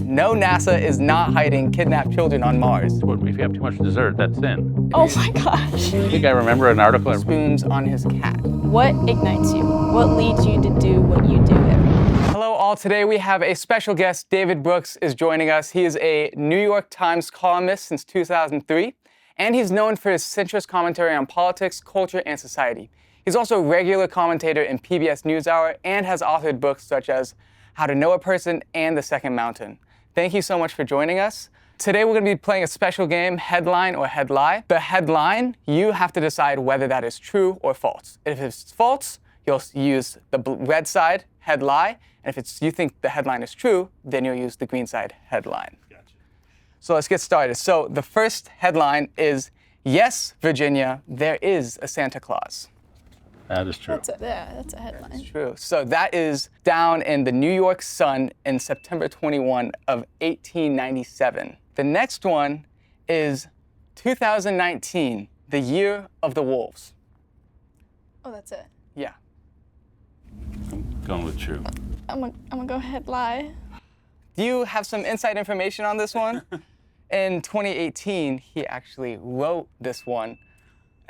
no, NASA is not hiding kidnapped children on Mars. If you have too much dessert, that's sin. Oh my gosh. I think I remember an article. Spoons on his cat. What ignites you? What leads you to do what you do every day? Hello all, today we have a special guest. David Brooks is joining us. He is a New York Times columnist since 2003, and he's known for his centrist commentary on politics, culture, and society. He's also a regular commentator in PBS NewsHour and has authored books such as How to Know a Person and The Second Mountain. Thank you so much for joining us. Today we're going to be playing a special game, Headline or Head Lie. The headline, you have to decide whether that is true or false. If it's false, you'll use the red side, head lie, and if you think the headline is true, then you'll use the green side, headline. Gotcha. So let's get started. So the first headline is, yes, Virginia, there is a Santa Claus. That is true. That's a headline. That's true. So that is down in the New York Sun in September 21 of 1897. The next one is 2019, the year of the wolves. Oh, that's it. Yeah. I'm going with true. I'm gonna go ahead lie. Do you have some inside information on this one? In 2018, he actually wrote this one.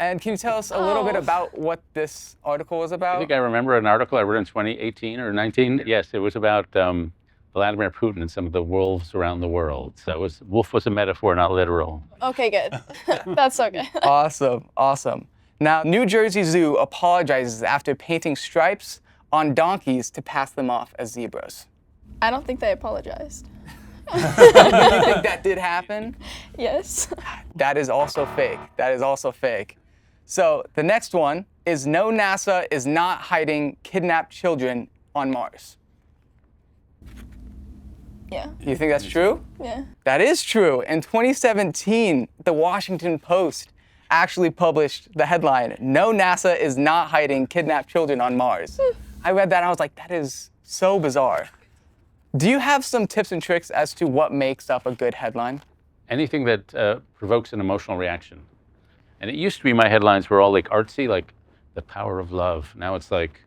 And can you tell us a little bit about what this article was about? I think I remember an article I wrote in 2018 or 19. Yes, it was about Vladimir Putin and some of the wolves around the world. So wolf was a metaphor, not literal. Okay, good. That's okay. Awesome, awesome. Now, New Jersey Zoo apologizes after painting stripes on donkeys to pass them off as zebras. I don't think they apologized. Do you think that did happen? Yes. That is also fake. That is also fake. So the next one is, no, NASA is not hiding kidnapped children on Mars. Yeah. You think that's true? Yeah. That is true. In 2017, the Washington Post actually published the headline, no, NASA is not hiding kidnapped children on Mars. I read that and I was like, that is so bizarre. Do you have some tips and tricks as to what makes up a good headline? Anything that provokes an emotional reaction. And it used to be my headlines were all like artsy, like the power of love. Now it's like,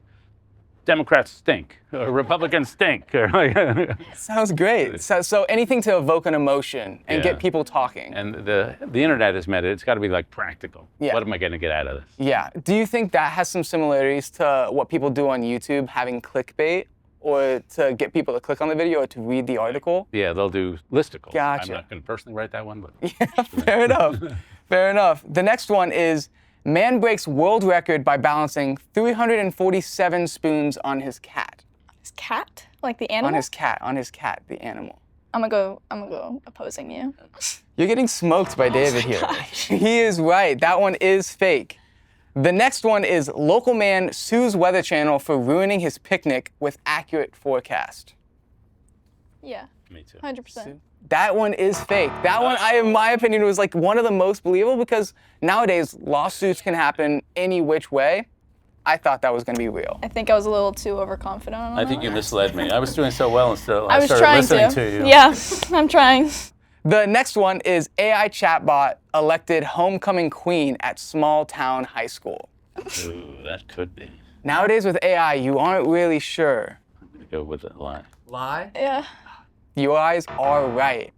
Democrats stink, or Republicans stink. Or like Sounds great. So anything to evoke an emotion and get people talking. And the internet has met it. It's got to be like practical. Yeah. What am I going to get out of this? Yeah. Do you think that has some similarities to what people do on YouTube, having clickbait, or to get people to click on the video or to read the article? Yeah, they'll do listicles. Gotcha. I'm not going to personally write that one, but Yeah, fair enough. Fair enough. The next one is, man breaks world record by balancing 347 spoons on his cat. His cat? Like the animal? On his cat, the animal. I'm gonna go opposing you. You're getting smoked by David here. He is right. That one is fake. The next one is, local man sues Weather Channel for ruining his picnic with accurate forecast. Yeah. me too. 100%. That one is fake. That one, in my opinion, was like one of the most believable because nowadays lawsuits can happen any which way. I thought that was going to be real. I think I was a little too overconfident on that. I think you misled me. I was doing so well until I was started trying listening to you. Yeah, I'm trying. The next one is, AI chatbot elected homecoming queen at small town high school. Ooh, that could be. Nowadays with AI, you aren't really sure. I'm going to go with a lie. Lie? Yeah. You guys are right.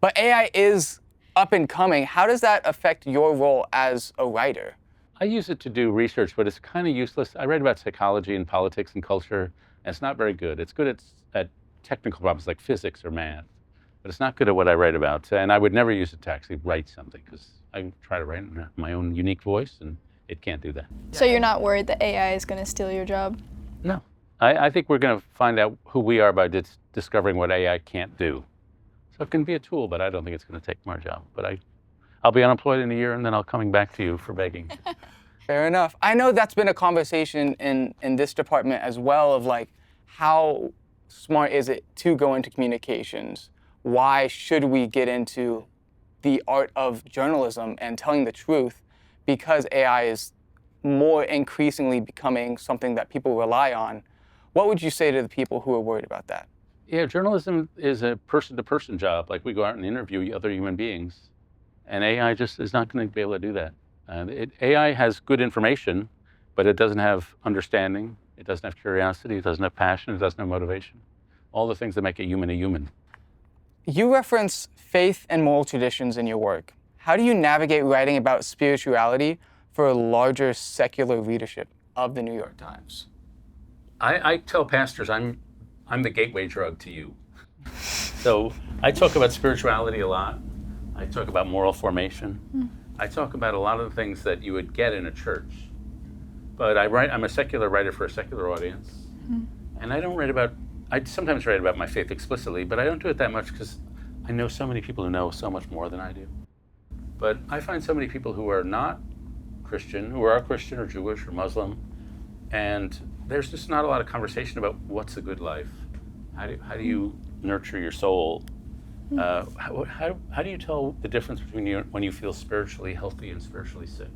But AI is up and coming. How does that affect your role as a writer? I use it to do research, but it's kind of useless. I read about psychology and politics and culture, and it's not very good. It's good at technical problems like physics or math, but it's not good at what I write about. And I would never use it to actually write something, because I try to write in my own unique voice, and it can't do that. So you're not worried that AI is going to steal your job? No. I think we're going to find out who we are by discovering what AI can't do. So it can be a tool, but I don't think it's going to take my job. But I'll be unemployed in a year, and then I'll coming back to you for begging. Fair enough. I know that's been a conversation in this department as well, of like, how smart is it to go into communications? Why should we get into the art of journalism and telling the truth? Because AI is more increasingly becoming something that people rely on. What would you say to the people who are worried about that? Yeah, journalism is a person-to-person job. Like, we go out and interview other human beings, and AI just is not going to be able to do that. AI has good information, but it doesn't have understanding. It doesn't have curiosity. It doesn't have passion. It doesn't have motivation. All the things that make a human a human. You reference faith and moral traditions in your work. How do you navigate writing about spirituality for a larger secular readership of the New York Times? I tell pastors I'm the gateway drug to you. So I talk about spirituality a lot. I talk about moral formation. I talk about a lot of the things that you would get in a church. But I'm a secular writer for a secular audience. And I sometimes write about my faith explicitly, but I don't do it that much because I know so many people who know so much more than I do. But I find so many people who are not Christian, who are Christian or Jewish or Muslim, and there's just not a lot of conversation about what's a good life. How do you nurture your soul? How do you tell the difference between when you feel spiritually healthy and spiritually sick?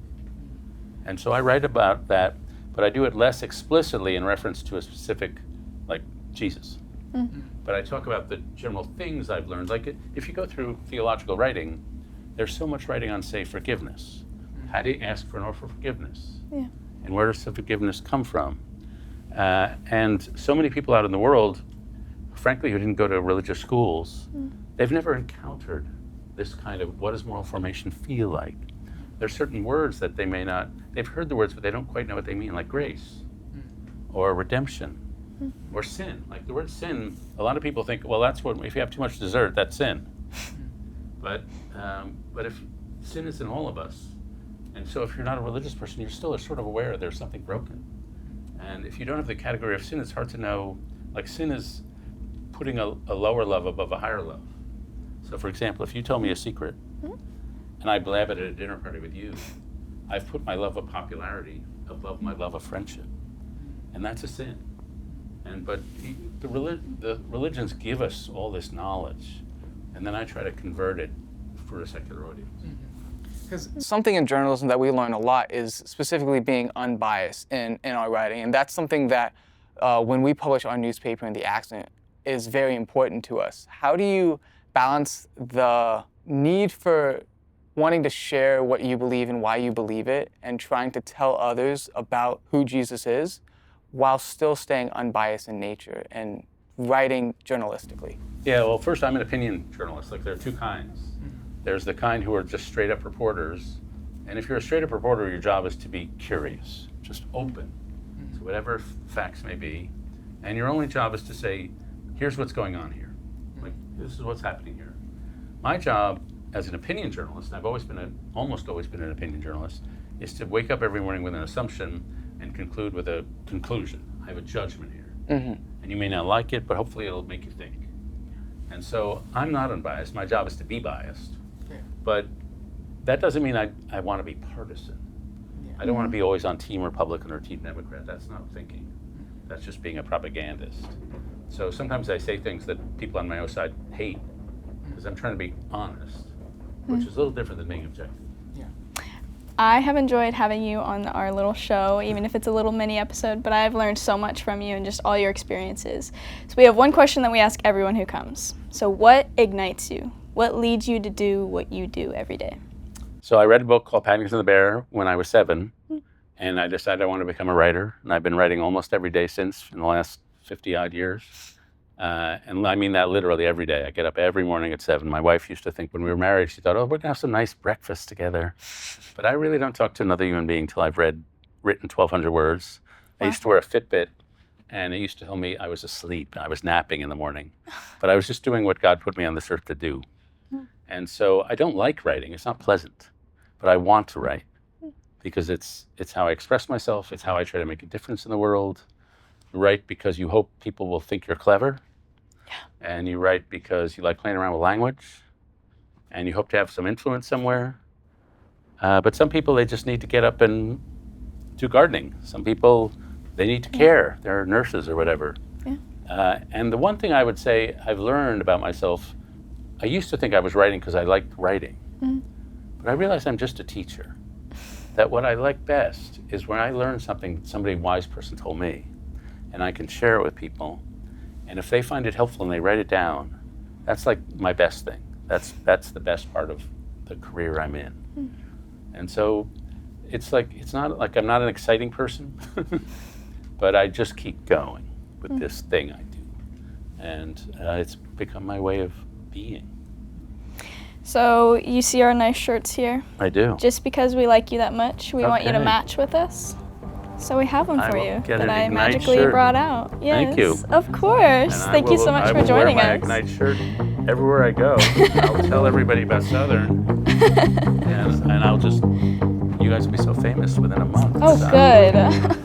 And so I write about that, but I do it less explicitly in reference to a specific, like Jesus. But I talk about the general things I've learned. Like if you go through theological writing, there's so much writing on, say, forgiveness. How do you ask for an offer of forgiveness? Yeah. And where does the forgiveness come from? And so many people out in the world, frankly, who didn't go to religious schools, they've never encountered this kind of, what does moral formation feel like? There's certain words that they've heard the words, but they don't quite know what they mean, like grace, or redemption, or sin. Like the word sin, a lot of people think, well, that's what, if you have too much dessert, that's sin. But if sin is in all of us, and so if you're not a religious person, you're still sort of aware there's something broken. And if you don't have the category of sin, it's hard to know, like sin is putting a lower love above a higher love. So for example, if you tell me a secret, and I blab it at a dinner party with you, I've put my love of popularity above my love of friendship. And that's a sin. But the religions give us all this knowledge, and then I try to convert it for a secular audience. Because something in journalism that we learn a lot is specifically being unbiased in our writing. And that's something that when we publish our newspaper in The Accent is very important to us. How do you balance the need for wanting to share what you believe and why you believe it and trying to tell others about who Jesus is while still staying unbiased in nature and writing journalistically? Yeah, well, first, I'm an opinion journalist. Like, there are two kinds. There's the kind who are just straight up reporters. And if you're a straight up reporter, your job is to be curious, just open to whatever facts may be. And your only job is to say, here's what's going on here. Like, this is what's happening here. My job as an opinion journalist, I've almost always been an opinion journalist, is to wake up every morning with an assumption and conclude with a conclusion. I have a judgment here. And you may not like it, but hopefully it'll make you think. And so I'm not unbiased. My job is to be biased. But that doesn't mean I want to be partisan. I don't want to be always on Team Republican or Team Democrat. That's not thinking. That's just being a propagandist. So sometimes I say things that people on my own side hate because I'm trying to be honest, which is a little different than being objective. I have enjoyed having you on our little show, even if it's a little mini episode, but I've learned so much from you and just all your experiences. So we have one question that we ask everyone who comes. So what ignites you? What leads you to do what you do every day? So I read a book called Paddington the Bear when I was 7, and I decided I wanted to become a writer, and I've been writing almost every day since in the last 50-odd years. And I mean that literally every day. I get up every morning at 7. My wife used to think when we were married, she thought, oh, we're going to have some nice breakfast together. But I really don't talk to another human being until I've written 1,200 words. I used to wear a Fitbit, and it used to tell me I was asleep. I was napping in the morning. But I was just doing what God put me on this earth to do. And so I don't like writing. It's not pleasant. But I want to write because it's how I express myself. It's how I try to make a difference in the world. You write because you hope people will think you're clever. And you write because you like playing around with language, and you hope to have some influence somewhere. But some people, they just need to get up and do gardening. Some people, they need to care. They're nurses or whatever. And the one thing I would say I've learned about myself, I used to think I was writing because I liked writing. But I realized I'm just a teacher. That what I like best is when I learn something that somebody wise person told me, and I can share it with people. And if they find it helpful and they write it down, that's like my best thing. That's the best part of the career I'm in. And so it's not like I'm not an exciting person, but I just keep going with this thing I do. And it's become my way of being. So you see our nice shirts here? I do. Just because we like you that much, we want you to Okay. match with us. So we have one I for will you get that an I Ignite magically shirt. brought out. Yes, Thank you. of course. And Thank you so much for joining I us. will wear my Ignite shirt everywhere I go. I'll tell everybody about Southern, and I'll just, you guys will be so famous within a month. Oh, so. good.